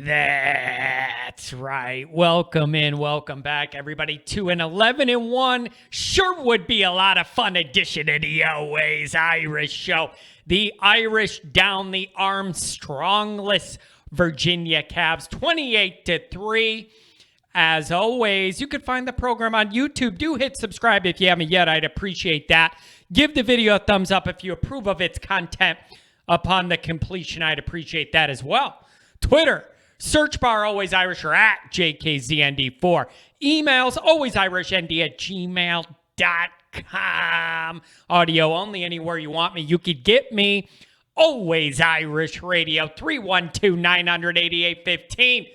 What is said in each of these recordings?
That's right. Welcome in, welcome back, everybody, to an 11-1. Sure would be a lot of fun edition of the Always Irish Show. The Irish down the Armstrongless Virginia Cavs, 28-3. As always, you can find the program on YouTube. Do hit subscribe if you haven't yet. I'd appreciate that. Give the video a thumbs up if you approve of its content. Upon the completion, I'd appreciate that as well. Twitter. Search bar Always Irish or at JKZND4. Emails alwaysirishnd@gmail.com. Audio only anywhere you want me. You could get me. Always Irish Radio 312-900-8815.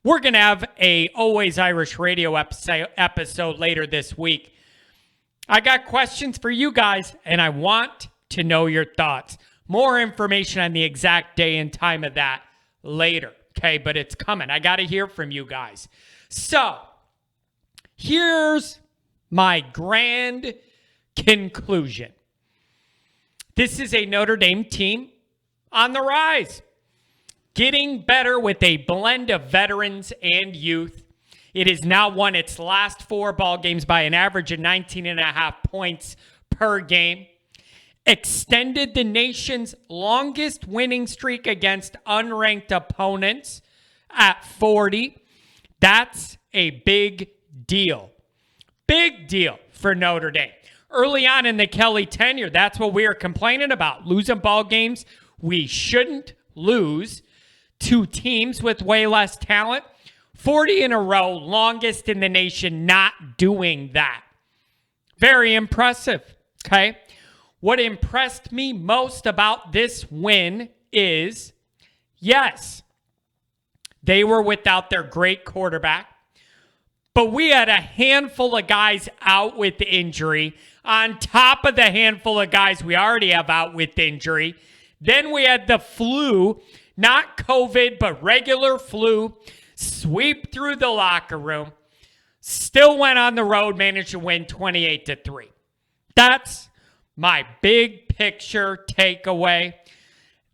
We're going to have a Always Irish Radio episode later this week. I got questions for you guys, and I want to know your thoughts. More information on the exact day and time of that later. Okay, but it's coming. I got to hear from you guys. So, here's my grand conclusion. This is a Notre Dame team on the rise, getting better with a blend of veterans and youth. It has now won its last 4 ball games by an average of 19.5 points per game. Extended the nation's longest winning streak against unranked opponents at 40. That's a big deal. Big deal for Notre Dame. Early on in the Kelly tenure, that's what we were complaining about. Losing ball games we shouldn't lose to teams with way less talent. 40 in a row, longest in the nation not doing that. Very impressive, okay? What impressed me most about this win is, yes, they were without their great quarterback, but we had a handful of guys out with injury on top of the handful of guys we already have out with injury. Then we had the flu, not COVID, but regular flu, sweep through the locker room, still went on the road, managed to win 28-3. That's my big picture takeaway.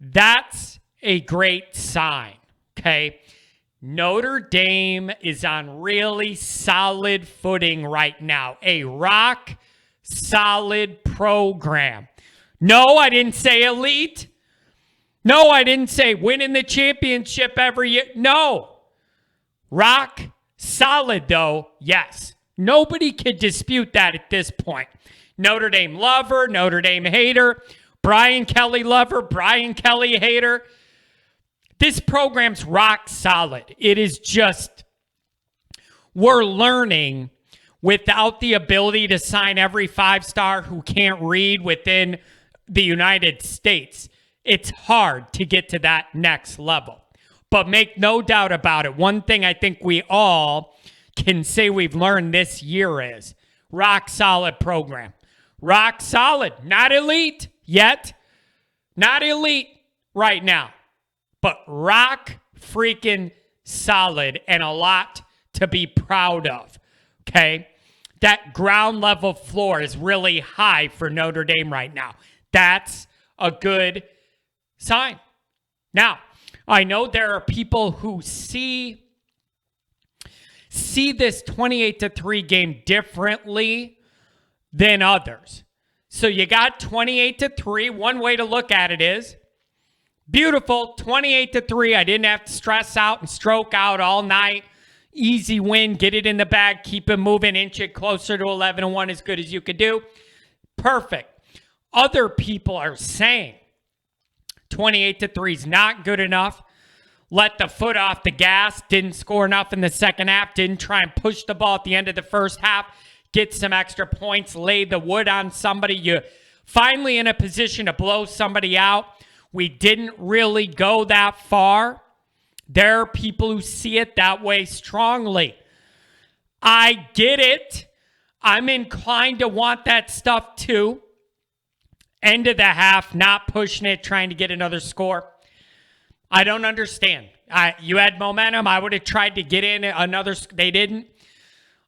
That's a great sign, okay? Notre Dame is on really solid footing right now. A rock solid program. No, I didn't say elite. No, I didn't say winning the championship every year. No. Rock solid, though, yes. Nobody can dispute that at this point. Notre Dame lover, Notre Dame hater, Brian Kelly lover, Brian Kelly hater. This program's rock solid. It is just, we're learning without the ability to sign every 5-star who can't read within the United States. It's hard to get to that next level. But make no doubt about it, one thing I think we all can say we've learned this year is rock solid program. Rock solid. Not elite yet. Not elite right now. But rock freaking solid and a lot to be proud of. Okay? That ground level floor is really high for Notre Dame right now. That's a good sign. Now, I know there are people who see this 28-3 game differently than others. So you got 28-3. One way to look at it is beautiful, 28-3. I didn't have to stress out and stroke out all night. Easy win, get it in the bag, keep it moving, inch it closer to 11-1 as good as you could do. Perfect. Other people are saying 28-3 is not good enough. Let the foot off the gas. Didn't score enough in the second half. Didn't try and push the ball at the end of the first half. Get some extra points. Lay the wood on somebody. You're finally in a position to blow somebody out. We didn't really go that far. There are people who see it that way strongly. I get it. I'm inclined to want that stuff too. End of the half, not pushing it, trying to get another score. I don't understand. You had momentum. I would have tried to get in another. They didn't.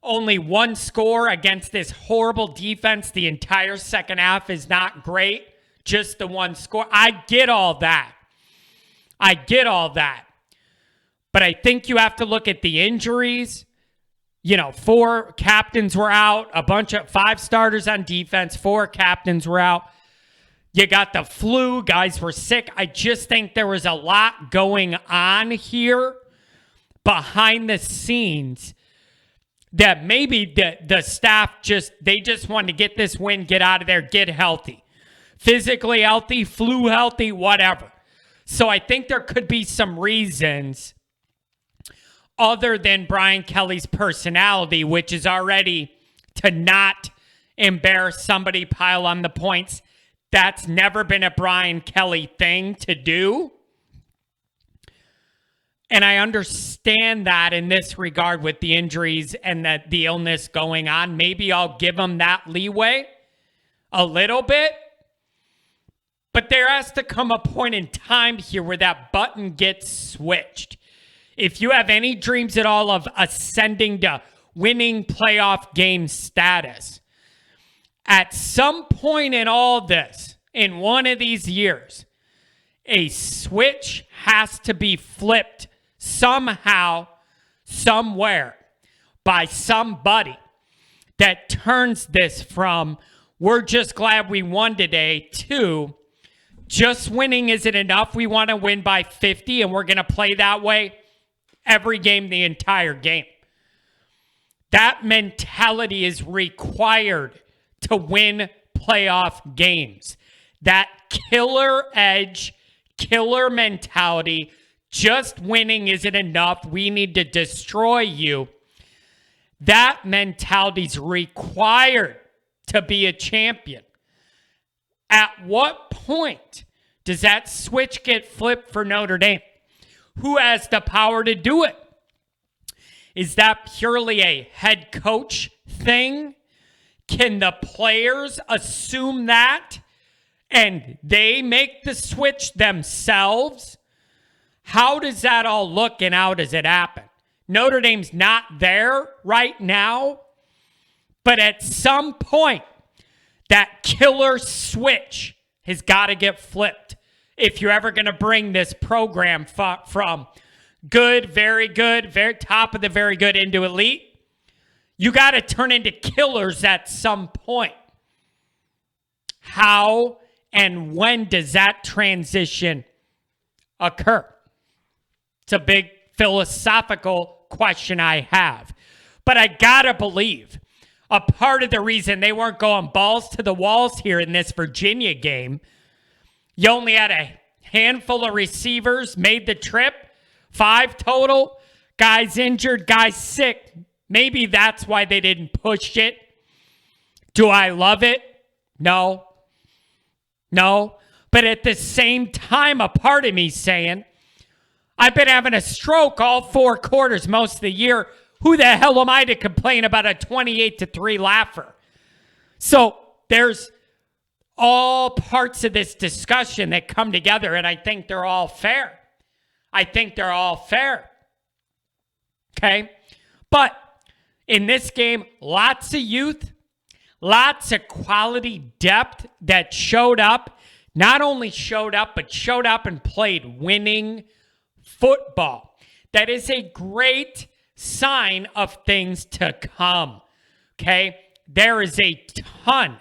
Only one score against this horrible defense. The entire second half is not great. Just the one score. I get all that. But I think you have to look at the injuries. 4 captains were out, a bunch of 5 starters on defense, 4 captains were out. You got the flu, guys were sick. I just think there was a lot going on here behind the scenes that maybe the staff just wanted to get this win, get out of there, get healthy. Physically healthy, flu healthy, whatever. So I think there could be some reasons other than Brian Kelly's personality, which is already to not embarrass somebody, pile on the points. That's never been a Brian Kelly thing to do. And I understand that in this regard with the injuries and the illness going on. Maybe I'll give him that leeway a little bit. But there has to come a point in time here where that button gets switched. If you have any dreams at all of ascending to winning playoff game status, at some point in all this, in one of these years, a switch has to be flipped somehow, somewhere, by somebody that turns this from, we're just glad we won today, to just winning isn't enough. We want to win by 50, and we're going to play that way every game, the entire game. That mentality is required to win playoff games. That killer edge, killer mentality, just winning isn't enough. We need to destroy you. That mentality is required to be a champion. At what point does that switch get flipped for Notre Dame? Who has the power to do it? Is that purely a head coach thing? Can the players assume that and they make the switch themselves? How does that all look and how does it happen? Notre Dame's not there right now, but at some point, that killer switch has got to get flipped if you're ever going to bring this program from good, very top of the very good into elite. You got to turn into killers at some point. How and when does that transition occur? It's a big philosophical question I have. But I got to believe a part of the reason they weren't going balls to the walls here in this Virginia game, you only had a handful of receivers made the trip, 5 total, guys injured, guys sick. Maybe that's why they didn't push it. Do I love it? No. But at the same time, a part of me saying, I've been having a stroke all 4 quarters most of the year. Who the hell am I to complain about a 28-3 laugher? So there's all parts of this discussion that come together, and I think they're all fair. Okay? But in this game, lots of youth, lots of quality depth that showed up. Not only showed up, but showed up and played winning football. That is a great sign of things to come. Okay? There is a ton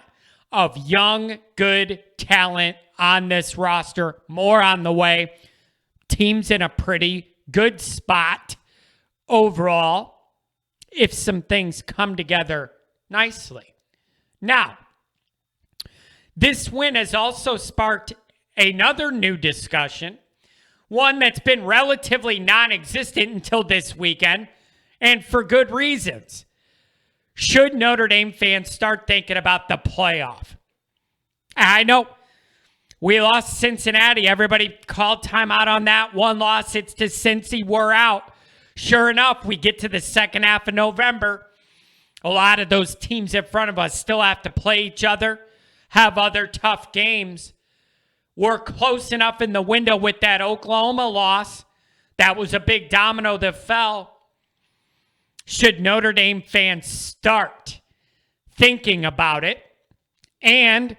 of young, good talent on this roster. More on the way. Team's in a pretty good spot overall if some things come together nicely. Now, this win has also sparked another new discussion, one that's been relatively non-existent until this weekend, and for good reasons. Should Notre Dame fans start thinking about the playoff? I know we lost Cincinnati. Everybody called timeout on that. One loss, it's to Cincy. We're out. Sure enough, we get to the second half of November. A lot of those teams in front of us still have to play each other, have other tough games. We're close enough in the window with that Oklahoma loss. That was a big domino that fell. Should Notre Dame fans start thinking about it? And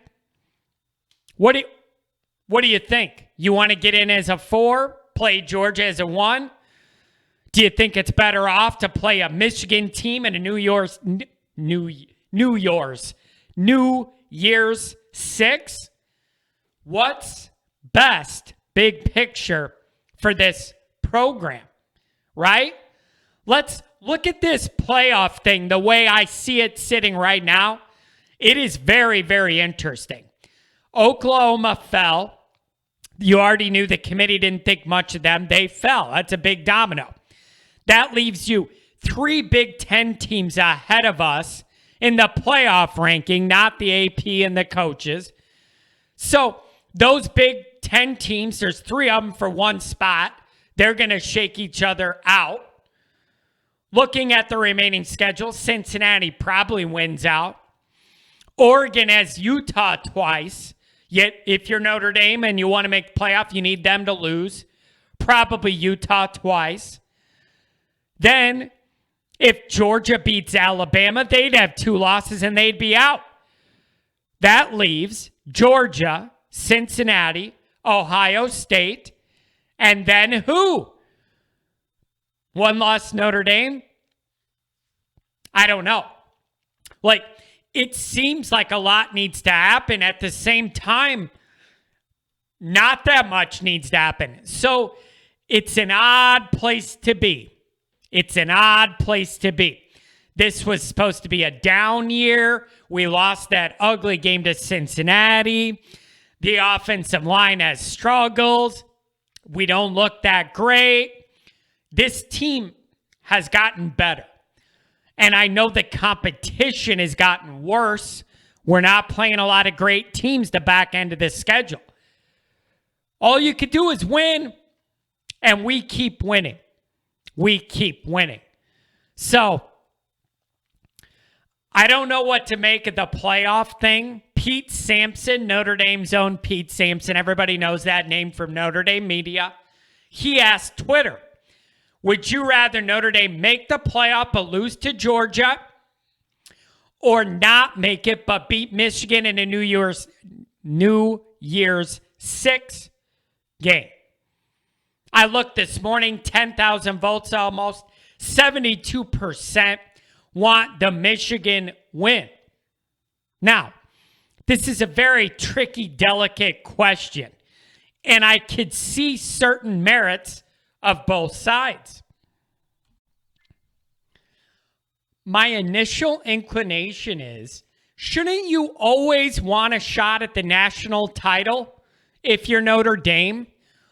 what do you think? You want to get in as a 4, play Georgia as a 1? Do you think it's better off to play a Michigan team in a New Year's 6? What's best big picture for this program, right? Let's look at this playoff thing the way I see it sitting right now. It is very, very interesting. Oklahoma fell. You already knew the committee didn't think much of them. They fell. That's a big domino. That leaves you 3 Big Ten teams ahead of us in the playoff ranking, not the AP and the coaches. So those Big Ten teams, there's 3 of them for 1 spot. They're going to shake each other out. Looking at the remaining schedule, Cincinnati probably wins out. Oregon has Utah twice. Yet if you're Notre Dame and you want to make the playoff, you need them to lose. Probably Utah twice. Then if Georgia beats Alabama, they'd have 2 losses and they'd be out. That leaves Georgia, Cincinnati, Ohio State, and then who? 1 loss Notre Dame? I don't know. It seems like a lot needs to happen. At the same time, not that much needs to happen. So it's an odd place to be. It's an odd place to be. This was supposed to be a down year. We lost that ugly game to Cincinnati. The offensive line has struggles. We don't look that great. This team has gotten better. And I know the competition has gotten worse. We're not playing a lot of great teams the back end of this schedule. All you could do is win, and we keep winning. We keep winning. So, I don't know what to make of the playoff thing. Pete Sampson, Notre Dame's own Pete Sampson, everybody knows that name from Notre Dame media. He asked Twitter, would you rather Notre Dame make the playoff but lose to Georgia, or not make it but beat Michigan in a New Year's 6 game? I looked this morning, 10,000 votes almost. 72% want the Michigan win. Now, this is a very tricky, delicate question, and I could see certain merits of both sides. My initial inclination is, shouldn't you always want a shot at the national title if you're Notre Dame?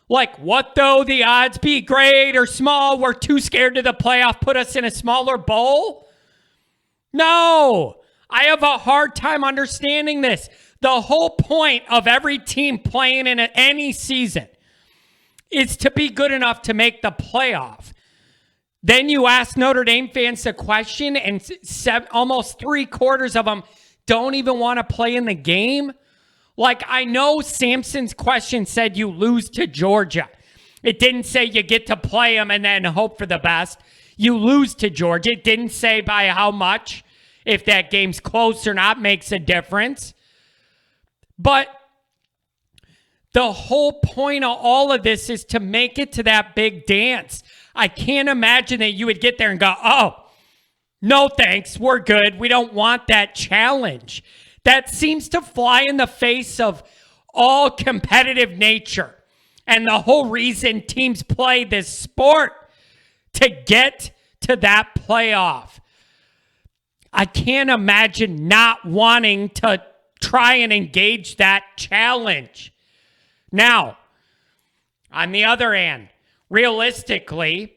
What though the odds be great or small? We're too scared to the playoff. Put us in a smaller bowl? No, I have a hard time understanding this. The whole point of every team playing in any season is to be good enough to make the playoff. Then you ask Notre Dame fans a question, and almost 3/4 of them don't even want to play in the game. I know Sampson's question said you lose to Georgia. It didn't say you get to play them and then hope for the best. You lose to Georgia. It didn't say by how much. If that game's close or not makes a difference. But the whole point of all of this is to make it to that big dance. I can't imagine that you would get there and go, oh, no thanks, we're good. We don't want that challenge. That seems to fly in the face of all competitive nature and the whole reason teams play this sport, to get to that playoff. I can't imagine not wanting to try and engage that challenge. Now, on the other hand, realistically,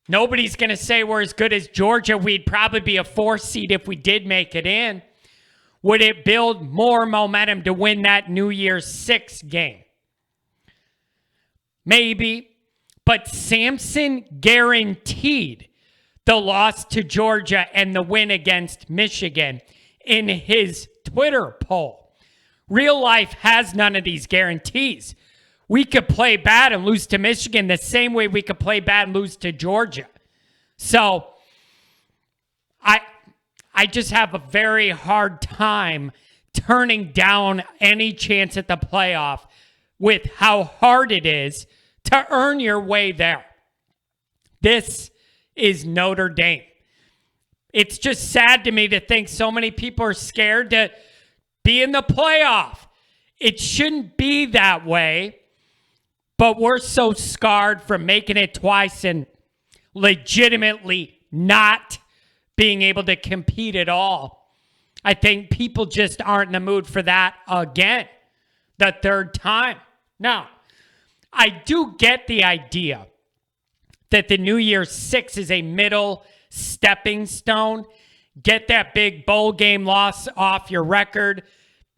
nobody's going to say we're as good as Georgia. We'd probably be a 4 seed if we did make it in. Would it build more momentum to win that New Year's 6 game? Maybe. But Sampson guaranteed the loss to Georgia and the win against Michigan in his Twitter poll. Real life has none of these guarantees. We could play bad and lose to Michigan the same way we could play bad and lose to Georgia. So I just have a very hard time turning down any chance at the playoff with how hard it is to earn your way there. This is Notre Dame. It's just sad to me to think so many people are scared to be in the playoff. It shouldn't be that way, but we're so scarred from making it twice and legitimately not being able to compete at all. I think people just aren't in the mood for that again, the third time. Now, I do get the idea that the New Year's Six is a middle stepping stone. Get that big bowl game loss off your record.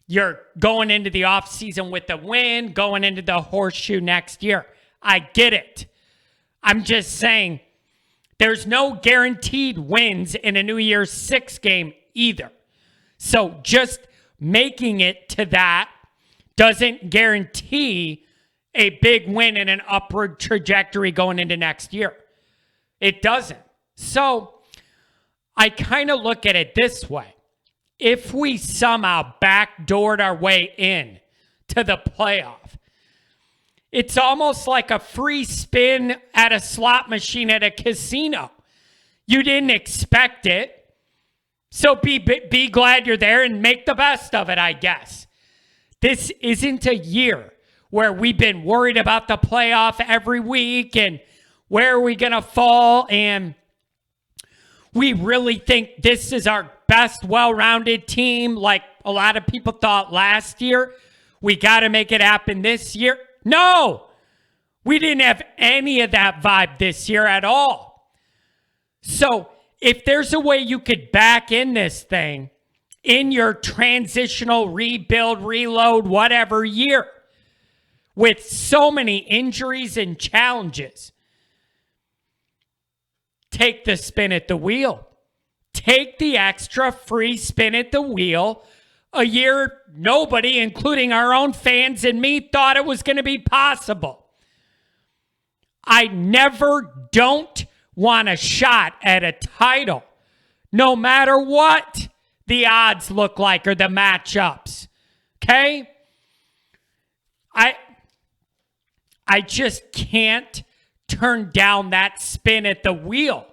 You're going into the offseason with a win, going into the horseshoe next year. I get it. I'm just saying there's no guaranteed wins in a New Year's Six game either. So just making it to that doesn't guarantee a big win and an upward trajectory going into next year. It doesn't. So I kind of look at it this way. If we somehow backdoored our way in to the playoff, it's almost like a free spin at a slot machine at a casino. You didn't expect it. So be glad you're there and make the best of it, I guess. This isn't a year where we've been worried about the playoff every week and where are we going to fall, and we really think this is our best well-rounded team like a lot of people thought last year. We got to make it happen this year. No, we didn't have any of that vibe this year at all. So if there's a way you could back in this thing in your transitional rebuild, reload, whatever year, with so many injuries and challenges, take the spin at the wheel. Take the extra free spin at the wheel. A year nobody, including our own fans and me, thought it was going to be possible. I never don't want a shot at a title, no matter what the odds look like or the matchups. Okay? I just can't turn down that spin at the wheel,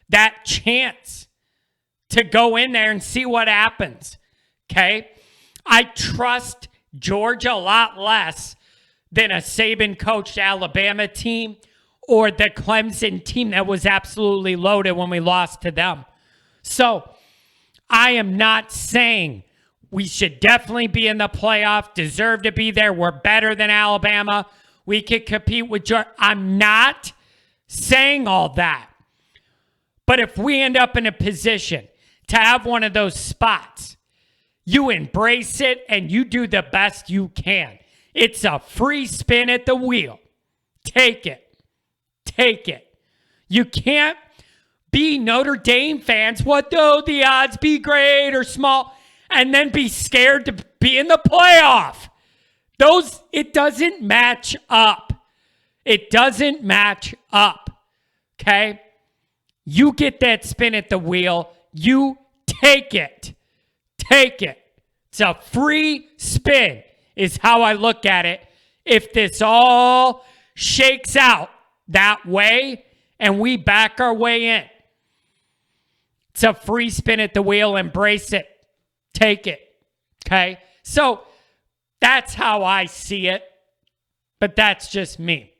that chance to go in there and see what happens. Okay? I trust Georgia a lot less than a Saban-coached Alabama team or the Clemson team that was absolutely loaded when we lost to them. So I am not saying we should definitely be in the playoff, deserve to be there. We're better than Alabama. We could compete with Georgia. I'm not saying all that. But if we end up in a position to have one of those spots, you embrace it and you do the best you can. It's a free spin at the wheel. Take it. Take it. You can't be Notre Dame fans. What though the odds be great or small, and then be scared to be in the playoff? It doesn't match up. It doesn't match up. Okay? You get that spin at the wheel. You take it. Take it. It's a free spin is how I look at it. If this all shakes out that way and we back our way in, it's a free spin at the wheel. Embrace it. Take it. Okay? So that's how I see it. But that's just me.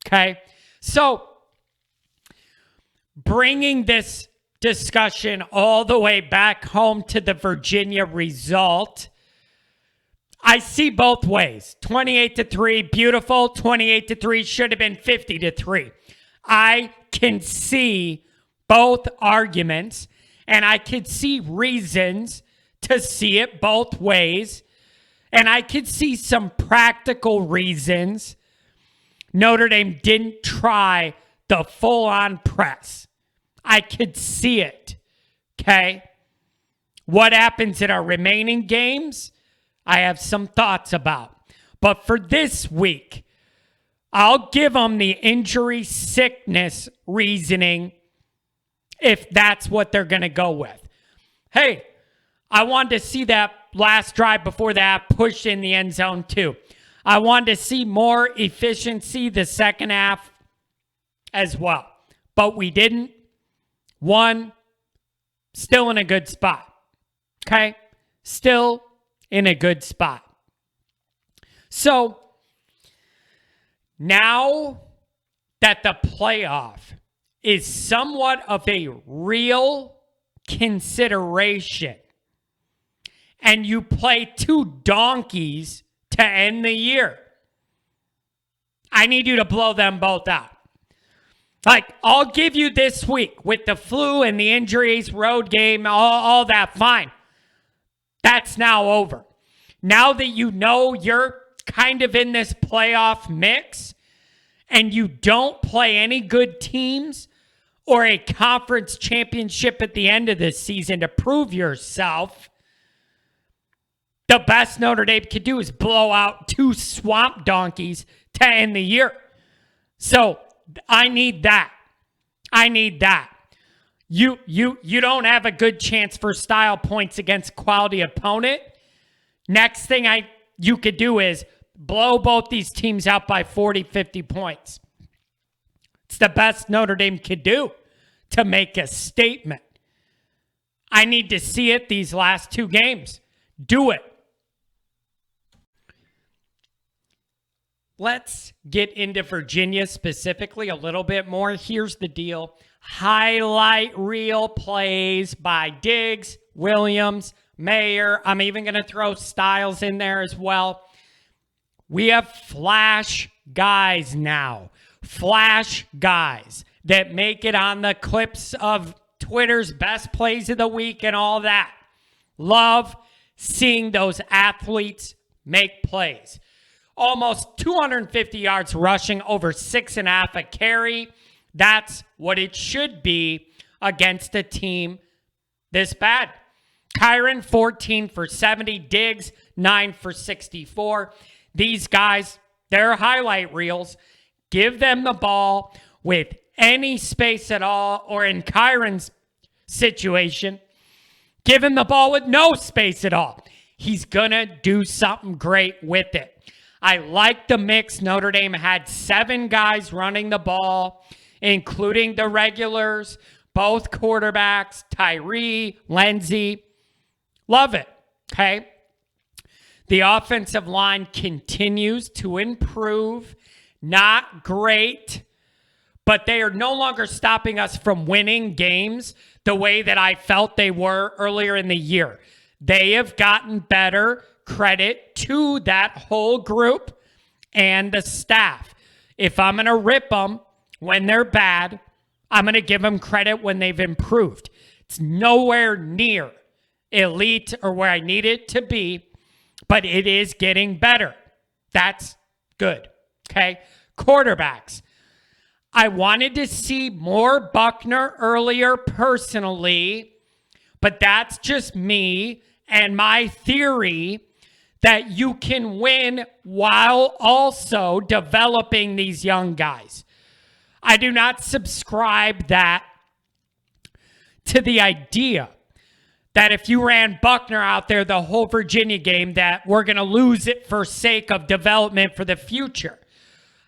Okay? So bringing this discussion all the way back home to the Virginia result, I see both ways. 28-3, beautiful. 28-3 should have been 50-3. I can see both arguments, and I could see reasons to see it both ways. And I could see some practical reasons Notre Dame didn't try the full-on press. I could see it. Okay? What happens in our remaining games, I have some thoughts about. But for this week, I'll give them the injury sickness reasoning if that's what they're going to go with. Hey, I wanted to see that last drive before that push in the end zone too. I wanted to see more efficiency the second half as well. but we didn't. Won. Still in a good spot. Okay? Still in a good spot. So, now that the playoff is somewhat of a real consideration, and you play two donkeys to end the year, I need you to blow them both out. Like, I'll give you this week with the flu and the injuries, road game, all that, fine. That's now over. Now that you know you're kind of in this playoff mix and you don't play any good teams or a conference championship at the end of this season to prove yourself, the best Notre Dame could do is blow out two swamp donkeys to end the year. So I need that. I need that. You don't have a good chance for style points against quality opponent. Next thing you could do is blow both these teams out by 40, 50 points. It's the best Notre Dame could do to make a statement. I need to see it these last two games. Do it. Let's get into Virginia specifically a little bit more. Here's the deal. Highlight reel plays by Diggs, Williams, Mayer. I'm even going to throw Styles in there as well. We have flash guys now. Flash guys that make it on the clips of Twitter's best plays of the week and all that. Love seeing those athletes make plays. Almost 250 yards rushing, over 6.5 a carry. That's what it should be against a team this bad. Kyron, 14 for 70. Diggs, 9 for 64. These guys, they're highlight reels. Give them the ball with any space at all, or in Kyron's situation, give him the ball with no space at all. He's going to do something great with it. I like the mix. Notre Dame had 7 guys running the ball, including the regulars, both quarterbacks, Tyree, Lindsey. Love it, okay? The offensive line continues to improve. Not great, but they are no longer stopping us from winning games the way that I felt they were earlier in the year. They have gotten better. Credit to that whole group and the staff. If I'm going to rip them when they're bad, I'm going to give them credit when they've improved. It's nowhere near elite or where I need it to be, but it is getting better. That's good. Okay. Quarterbacks. I wanted to see more Buckner earlier personally, but that's just me and my theory that you can win while also developing these young guys. I do not subscribe to the idea that if you ran Buckner out there the whole Virginia game, that we're going to lose it for sake of development for the future.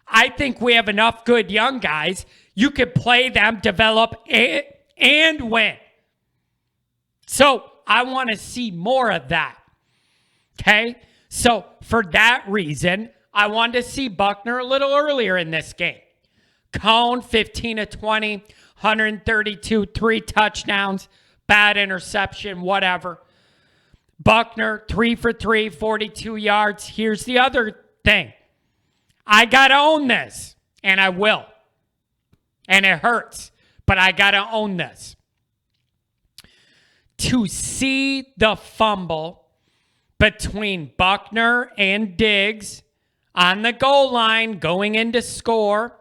I think we have enough good young guys. You could play them, develop, and win. So I want to see more of that. Okay? So for that reason, I wanted to see Buckner a little earlier in this game. Cone, 15 of 20, 132, 3 touchdowns, bad interception, whatever. Buckner, 3 for 3, 42 yards. Here's the other thing. I got to own this, and I will. And it hurts, but I got to own this. To see the fumble between Buckner and Diggs on the goal line going in to score,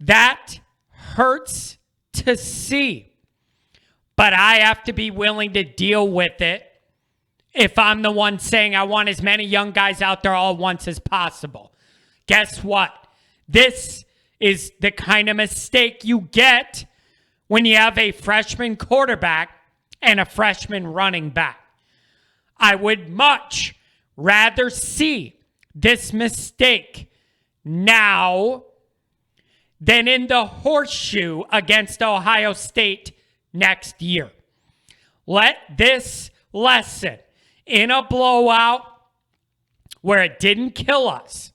that hurts to see. But I have to be willing to deal with it if I'm the one saying I want as many young guys out there all at once as possible. Guess what? This is the kind of mistake you get when you have a freshman quarterback and a freshman running back. I would much rather see this mistake now than in the horseshoe against Ohio State next year. Let this lesson in a blowout where it didn't kill us,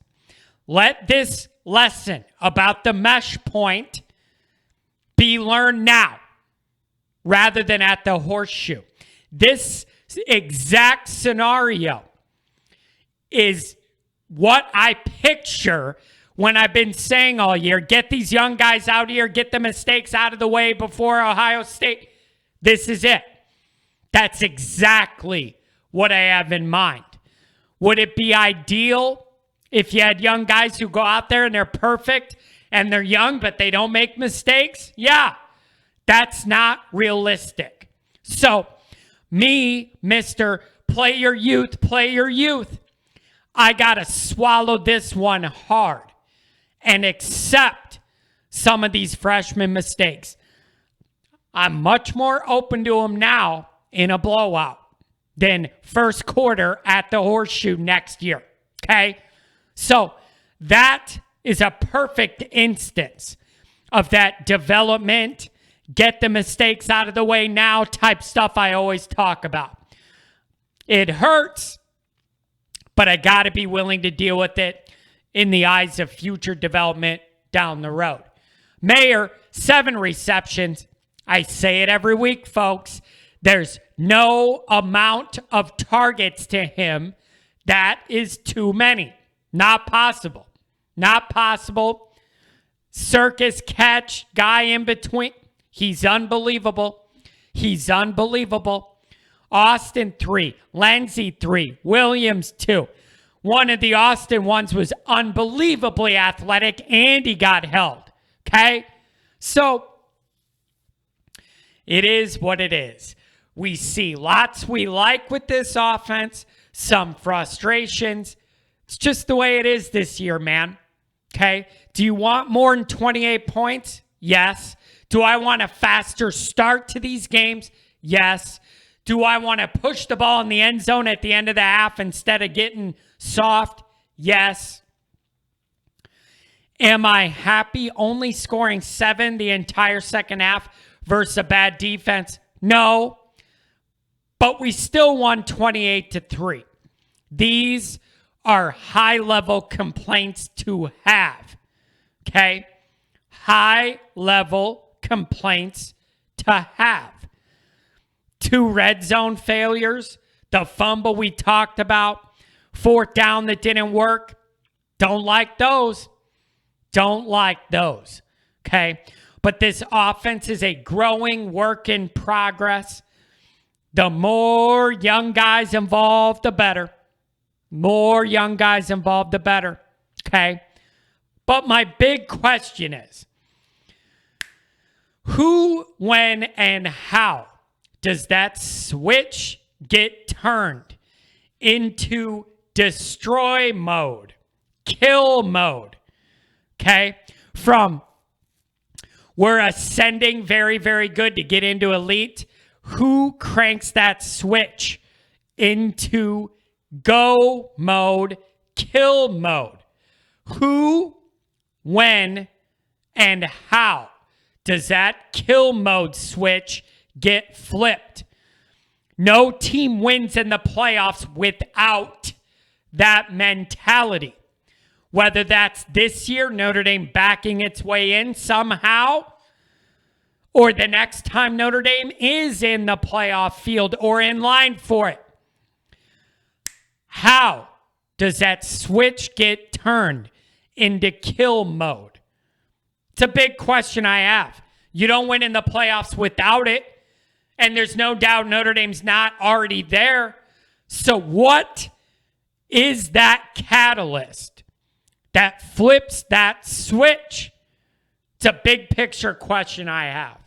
let this lesson about the mesh point be learned now rather than at the horseshoe. This exact scenario is what I picture when I've been saying all year, get these young guys out here, get the mistakes out of the way before Ohio State. This is it. That's exactly what I have in mind. Would it be ideal if you had young guys who go out there and they're perfect and they're young, but they don't make mistakes? Yeah, that's not realistic. So me, Mr. Play your youth, I got to swallow this one hard and accept some of these freshman mistakes. I'm much more open to them now in a blowout than first quarter at the horseshoe next year. Okay? So that is a perfect instance of that development, get the mistakes out of the way now type stuff I always talk about. It hurts, but I got to be willing to deal with it in the eyes of future development down the road. Mayer, 7 receptions. I say it every week, folks. There's no amount of targets to him that is too many. Not possible. Not possible. Circus catch, guy in between. He's unbelievable. He's unbelievable. Austin, 3. Lindsey, 3. Williams, 2. One of the Austin ones was unbelievably athletic, and he got held. Okay? So, it is what it is. We see lots we like with this offense, some frustrations. It's just the way it is this year, man. Okay? Do you want more than 28 points? Yes. Do I want a faster start to these games? Yes. Do I want to push the ball in the end zone at the end of the half instead of getting soft? Yes. Am I happy only scoring 7 the entire second half versus a bad defense? No. But we still won 28-3. These are high-level complaints to have. Okay? High-level complaints to have. 2 red zone failures. The fumble we talked about. 4th down that didn't work. Don't like those. Don't like those. Okay? But this offense is a growing work in progress. The more young guys involved, the better. More young guys involved, the better. Okay? But my big question is, who, when, and how does that switch get turned into destroy mode, kill mode? Okay? From we're ascending very, very good to get into elite. Who cranks that switch into go mode, kill mode? Who, when, and how does that kill mode switch get flipped? No team wins in the playoffs without that mentality. Whether that's this year, Notre Dame backing its way in somehow, or the next time Notre Dame is in the playoff field or in line for it. How does that switch get turned into kill mode? It's a big question I have. You don't win in the playoffs without it, and there's no doubt Notre Dame's not already there. So what is that catalyst that flips that switch? It's a big picture question I have.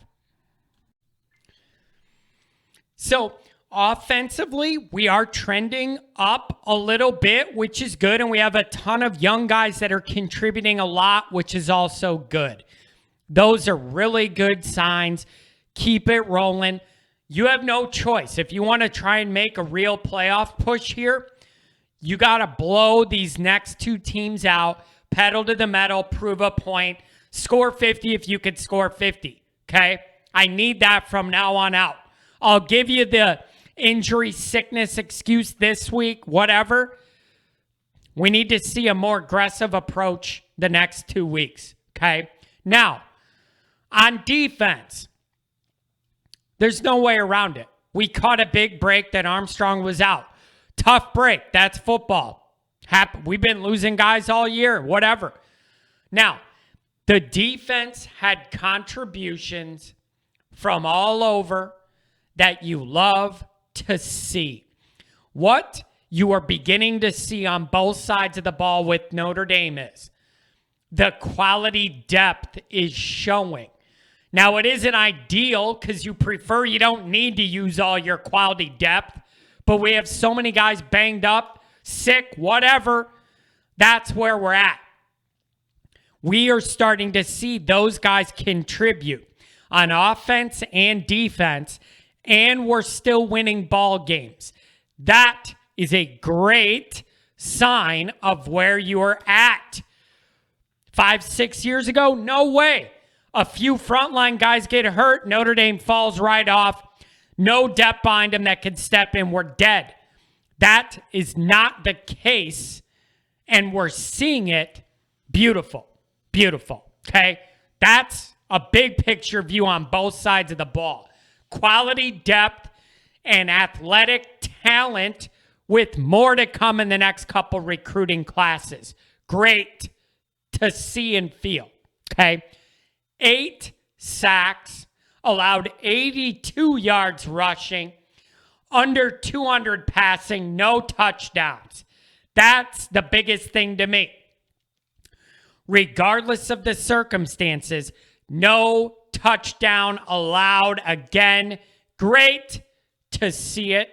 So offensively, we are trending up a little bit, which is good. And we have a ton of young guys that are contributing a lot, which is also good. Those are really good signs. Keep it rolling. You have no choice. If you want to try and make a real playoff push here, you got to blow these next 2 teams out, pedal to the metal, prove a point. Score 50 if you could score 50, okay? I need that from now on out. I'll give you the injury, sickness excuse this week, whatever. We need to see a more aggressive approach the next 2 weeks, okay? Now, on defense, there's no way around it. We caught a big break that Armstrong was out. Tough break. That's football. We've been losing guys all year, whatever. Now, the defense had contributions from all over that you love to see. What you are beginning to see on both sides of the ball with Notre Dame is the quality depth is showing. Now, it isn't ideal because you don't need to use all your quality depth, but we have so many guys banged up, sick, whatever. That's where we're at. We are starting to see those guys contribute on offense and defense, and we're still winning ball games. That is a great sign of where you are at. 5-6 years ago, no way. A few frontline guys get hurt. Notre Dame falls right off. No depth behind them that can step in. We're dead. That is not the case, and we're seeing it. Beautiful. Beautiful. Okay? That's a big picture view on both sides of the ball. Quality, depth, and athletic talent with more to come in the next couple recruiting classes. Great to see and feel. Okay? 8 sacks, allowed 82 yards rushing, under 200 passing, no touchdowns. That's the biggest thing to me. Regardless of the circumstances, no touchdown allowed again. Great to see it.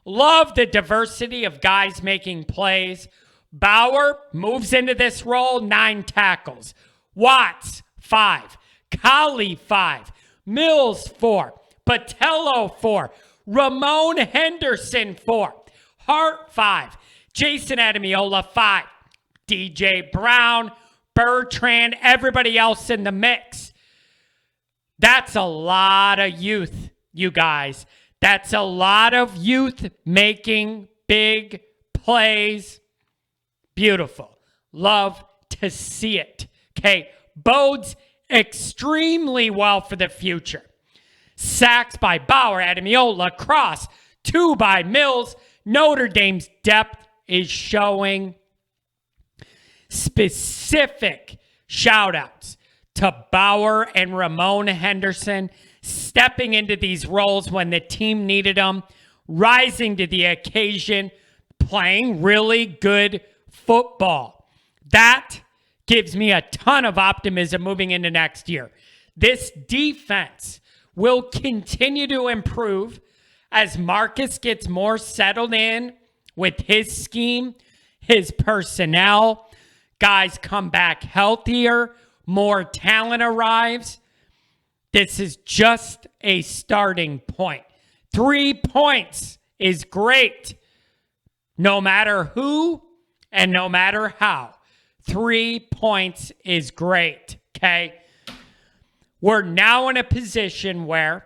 Love the diversity of guys making plays. Bauer moves into this role, 9 tackles. Watts, 5. Colley, 5. Mills, 4. Patello, 4. Ramon Henderson, 4. Hart, 5. Jason Adamiola, 5. DJ Brown, Bertrand, everybody else in the mix. That's a lot of youth, you guys. That's a lot of youth making big plays. Beautiful. Love to see it. Okay, bodes extremely well for the future. Sacks by Bauer, Adamiola, Cross, 2 by Mills. Notre Dame's depth is showing. Specific shout-outs to Bauer and Ramon Henderson stepping into these roles when the team needed them, rising to the occasion, playing really good football. That gives me a ton of optimism moving into next year. This defense will continue to improve as Marcus gets more settled in with his scheme, his personnel. Guys come back healthier, more talent arrives. This is just a starting point. 3 points is great, no matter who and no matter how. 3 points is great, okay? We're now in a position where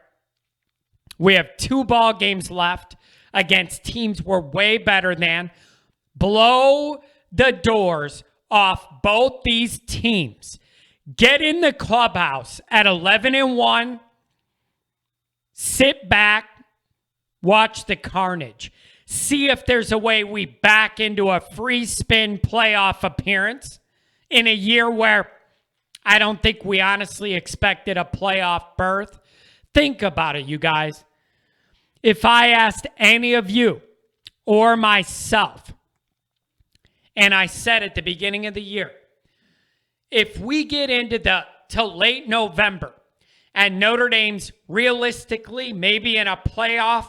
we have 2 ball games left against teams we're way better than. Blow the doors off both these teams. Get in the clubhouse at 11-1. Sit back, watch the carnage. See if there's a way we back into a free spin playoff appearance in a year where I don't think we honestly expected a playoff berth. Think about it, you guys. If I asked any of you or myself, and I said at the beginning of the year, if we get into till late November and Notre Dame's realistically maybe in a playoff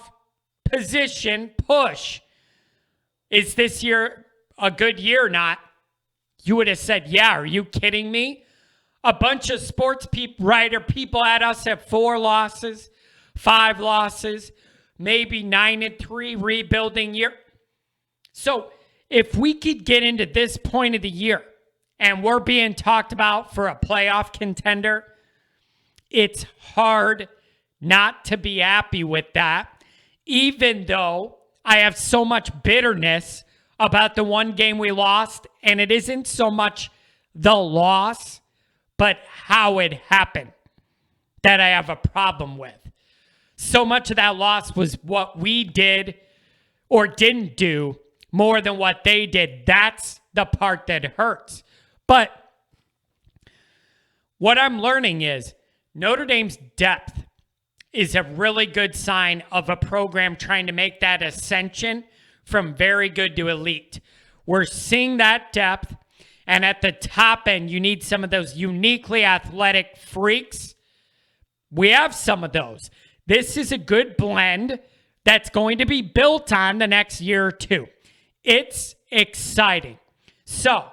position push, is this year a good year or not? You would have said, yeah, are you kidding me? A bunch of sports people at us have 4 losses, 5 losses, maybe 9-3 rebuilding year. So if we could get into this point of the year and we're being talked about for a playoff contender, it's hard not to be happy with that, even though I have so much bitterness about the one game we lost, and it isn't so much the loss, but how it happened that I have a problem with. So much of that loss was what we did or didn't do more than what they did. That's the part that hurts. But what I'm learning is Notre Dame's depth is a really good sign of a program trying to make that ascension from very good to elite. We're seeing that depth, and at the top end, you need some of those uniquely athletic freaks. We have some of those. This is a good blend that's going to be built on the next year or two. It's exciting. So,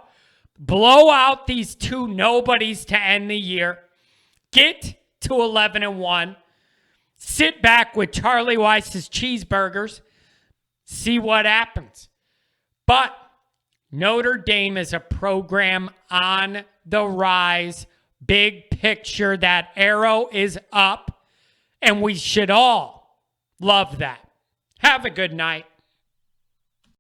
blow out these two nobodies to end the year. Get to 11-1. Sit back with Charlie Weiss's cheeseburgers. See what happens. But Notre Dame is a program on the rise. Big picture, that arrow is up. And we should all love that. Have a good night.